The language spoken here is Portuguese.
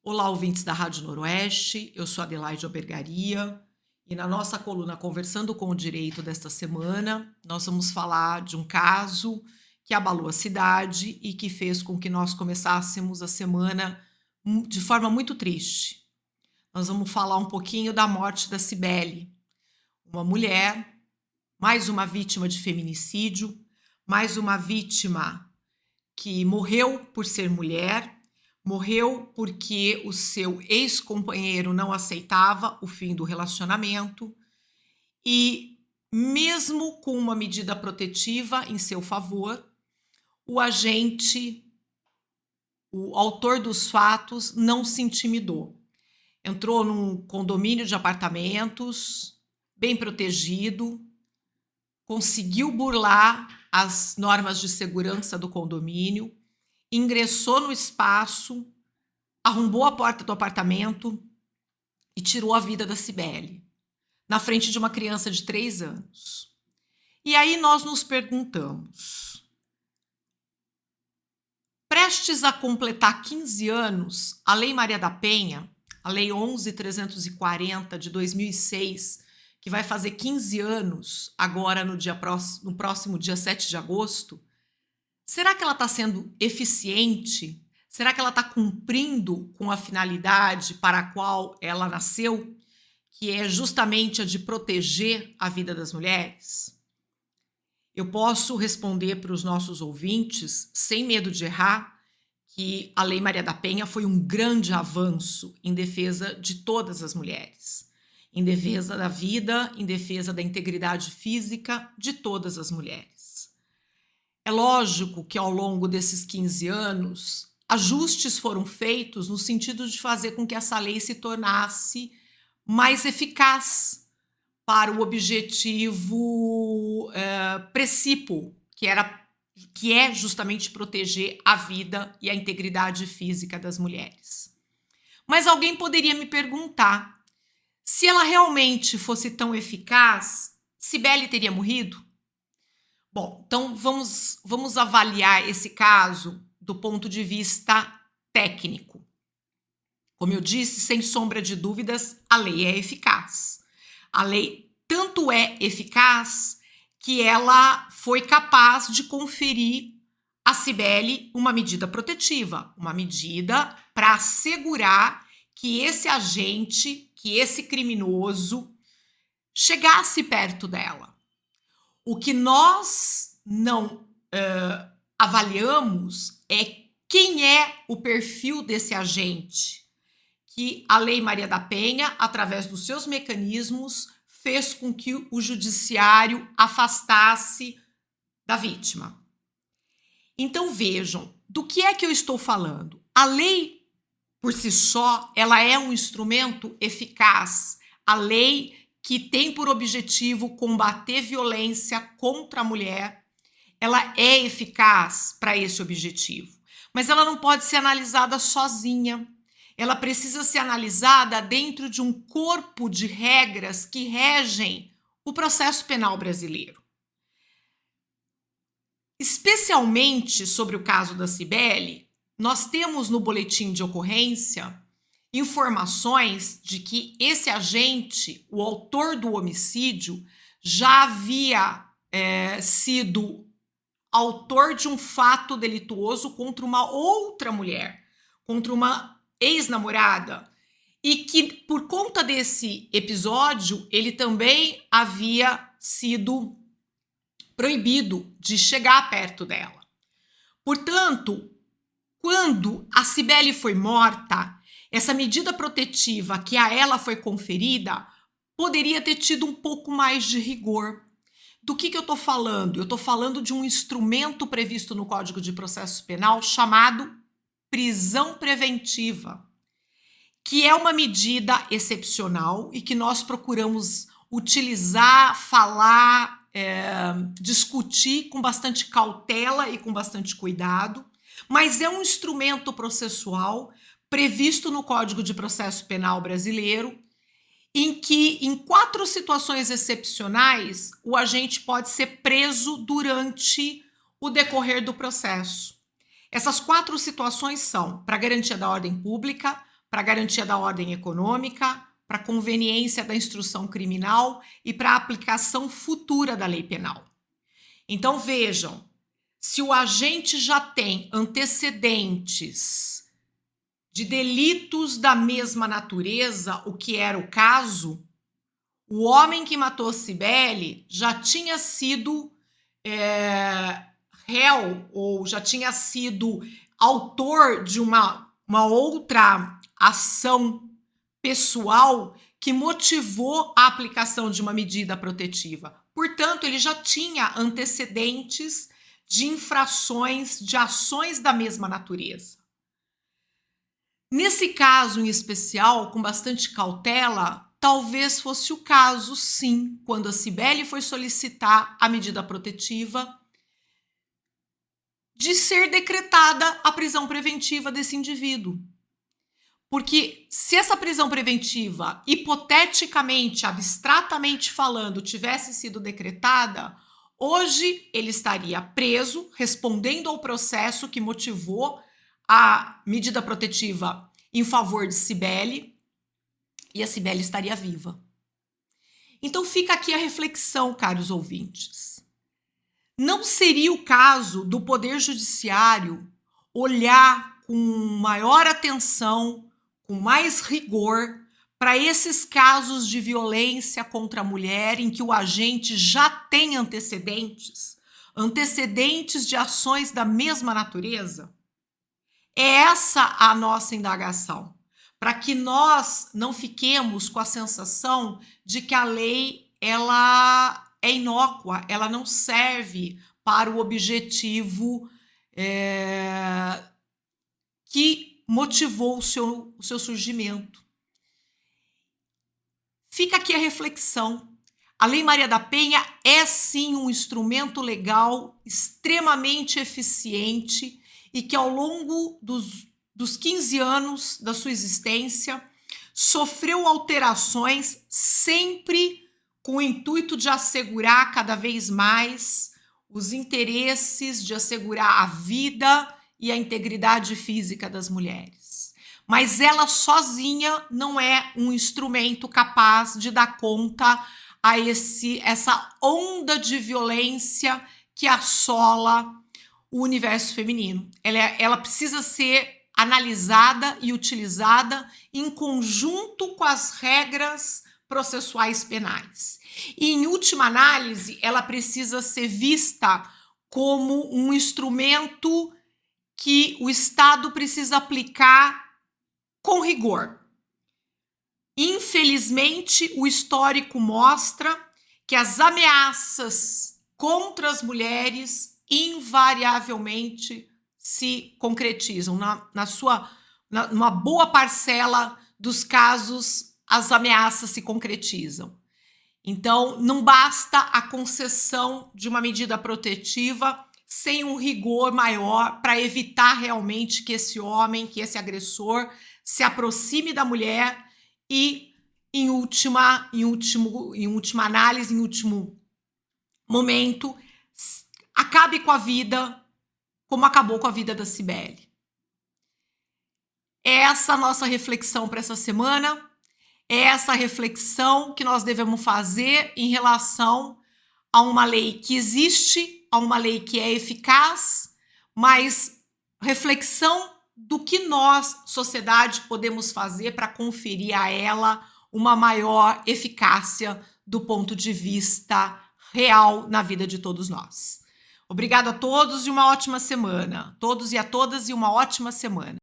Olá, ouvintes da Rádio Noroeste, eu sou Adelaide Albergaria e na nossa coluna Conversando com o Direito desta semana, nós vamos falar de um caso que abalou a cidade e que fez com que nós começássemos a semana de forma muito triste. Nós vamos falar um pouquinho da morte da Cibele, uma mulher, mais uma vítima de feminicídio, mais uma vítima que morreu por ser mulher, morreu porque o seu ex-companheiro não aceitava o fim do relacionamento e, mesmo com uma medida protetiva em seu favor, o agente, o autor dos fatos, não se intimidou. Entrou num condomínio de apartamentos, bem protegido, conseguiu burlar as normas de segurança do condomínio, ingressou no espaço, arrombou a porta do apartamento e tirou a vida da Cibele, na frente de uma criança de 3 anos. E aí nós nos perguntamos, prestes a completar 15 anos, a Lei Maria da Penha, a Lei 11.340 de 2006, que vai fazer 15 anos agora no próximo dia 7 de agosto, será que ela está sendo eficiente? Será que ela está cumprindo com a finalidade para a qual ela nasceu, que é justamente a de proteger a vida das mulheres? Eu posso responder para os nossos ouvintes, sem medo de errar, que a Lei Maria da Penha foi um grande avanço em defesa de todas as mulheres, em defesa da vida, em defesa da integridade física de todas as mulheres. É lógico que ao longo desses 15 anos, ajustes foram feitos no sentido de fazer com que essa lei se tornasse mais eficaz para o objetivo precípuo, que é justamente proteger a vida e a integridade física das mulheres. Mas alguém poderia me perguntar, se ela realmente fosse tão eficaz, Cibele teria morrido? Bom, então vamos avaliar esse caso do ponto de vista técnico. Como eu disse, sem sombra de dúvidas, a lei é eficaz. A lei tanto é eficaz que ela foi capaz de conferir a Cibele uma medida protetiva, uma medida para assegurar que esse agente, que esse criminoso chegasse perto dela. O que nós não avaliamos é quem é o perfil desse agente que a Lei Maria da Penha, através dos seus mecanismos, fez com que o judiciário afastasse da vítima. Então vejam, do que é que eu estou falando? A lei, por si só, ela é um instrumento eficaz. A lei que tem por objetivo combater violência contra a mulher, ela é eficaz para esse objetivo. Mas ela não pode ser analisada sozinha. Ela precisa ser analisada dentro de um corpo de regras que regem o processo penal brasileiro. Especialmente sobre o caso da Cibele, nós temos no boletim de ocorrência informações de que esse agente, o autor do homicídio, já havia sido autor de um fato delituoso contra uma outra mulher, contra uma ex-namorada, e que por conta desse episódio ele também havia sido proibido de chegar perto dela. Portanto, quando a Cibele foi morta, essa medida protetiva que a ela foi conferida poderia ter tido um pouco mais de rigor. Do que eu estou falando? Eu estou falando de um instrumento previsto no Código de Processo Penal chamado prisão preventiva, que é uma medida excepcional e que nós procuramos utilizar, falar, discutir com bastante cautela e com bastante cuidado, mas é um instrumento processual previsto no Código de Processo Penal brasileiro, em que, em 4 situações excepcionais, o agente pode ser preso durante o decorrer do processo. Essas 4 situações são para garantia da ordem pública, para garantia da ordem econômica, para conveniência da instrução criminal e para a aplicação futura da lei penal. Então vejam, se o agente já tem antecedentes de delitos da mesma natureza, o que era o caso, o homem que matou Cibele já tinha sido réu ou já tinha sido autor de uma outra ação pessoal que motivou a aplicação de uma medida protetiva. Portanto, ele já tinha antecedentes de infrações, de ações da mesma natureza. Nesse caso em especial, com bastante cautela, talvez fosse o caso, sim, quando a Cibele foi solicitar a medida protetiva, de ser decretada a prisão preventiva desse indivíduo. Porque se essa prisão preventiva, hipoteticamente, abstratamente falando, tivesse sido decretada, hoje ele estaria preso, respondendo ao processo que motivou a medida protetiva em favor de Cibele, e a Cibele estaria viva. Então fica aqui a reflexão, caros ouvintes. Não seria o caso do Poder Judiciário olhar com maior atenção, com mais rigor, para esses casos de violência contra a mulher em que o agente já tem antecedentes de ações da mesma natureza? É essa a nossa indagação, para que nós não fiquemos com a sensação de que a lei ela é inócua, ela não serve para o objetivo que motivou o seu surgimento. Fica aqui a reflexão. A Lei Maria da Penha é sim um instrumento legal extremamente eficiente e que ao longo dos 15 anos da sua existência sofreu alterações sempre com o intuito de assegurar cada vez mais os interesses, de assegurar a vida e a integridade física das mulheres. Mas ela sozinha não é um instrumento capaz de dar conta a essa onda de violência que assola o universo feminino. Ela precisa ser analisada e utilizada em conjunto com as regras processuais penais. E, em última análise, ela precisa ser vista como um instrumento que o Estado precisa aplicar com rigor. Infelizmente, o histórico mostra que as ameaças contra as mulheres invariavelmente se concretizam. Numa boa parcela dos casos, as ameaças se concretizam. Então, não basta a concessão de uma medida protetiva sem um rigor maior para evitar realmente que esse homem, que esse agressor, se aproxime da mulher e, em última análise, em último momento, acabe com a vida como acabou com a vida da Cibele. É essa a nossa reflexão para essa semana, é essa reflexão que nós devemos fazer em relação a uma lei que existe, a uma lei que é eficaz, mas reflexão do que nós, sociedade, podemos fazer para conferir a ela uma maior eficácia do ponto de vista real na vida de todos nós. Obrigado a todos e uma ótima semana. Todos e a todas e uma ótima semana.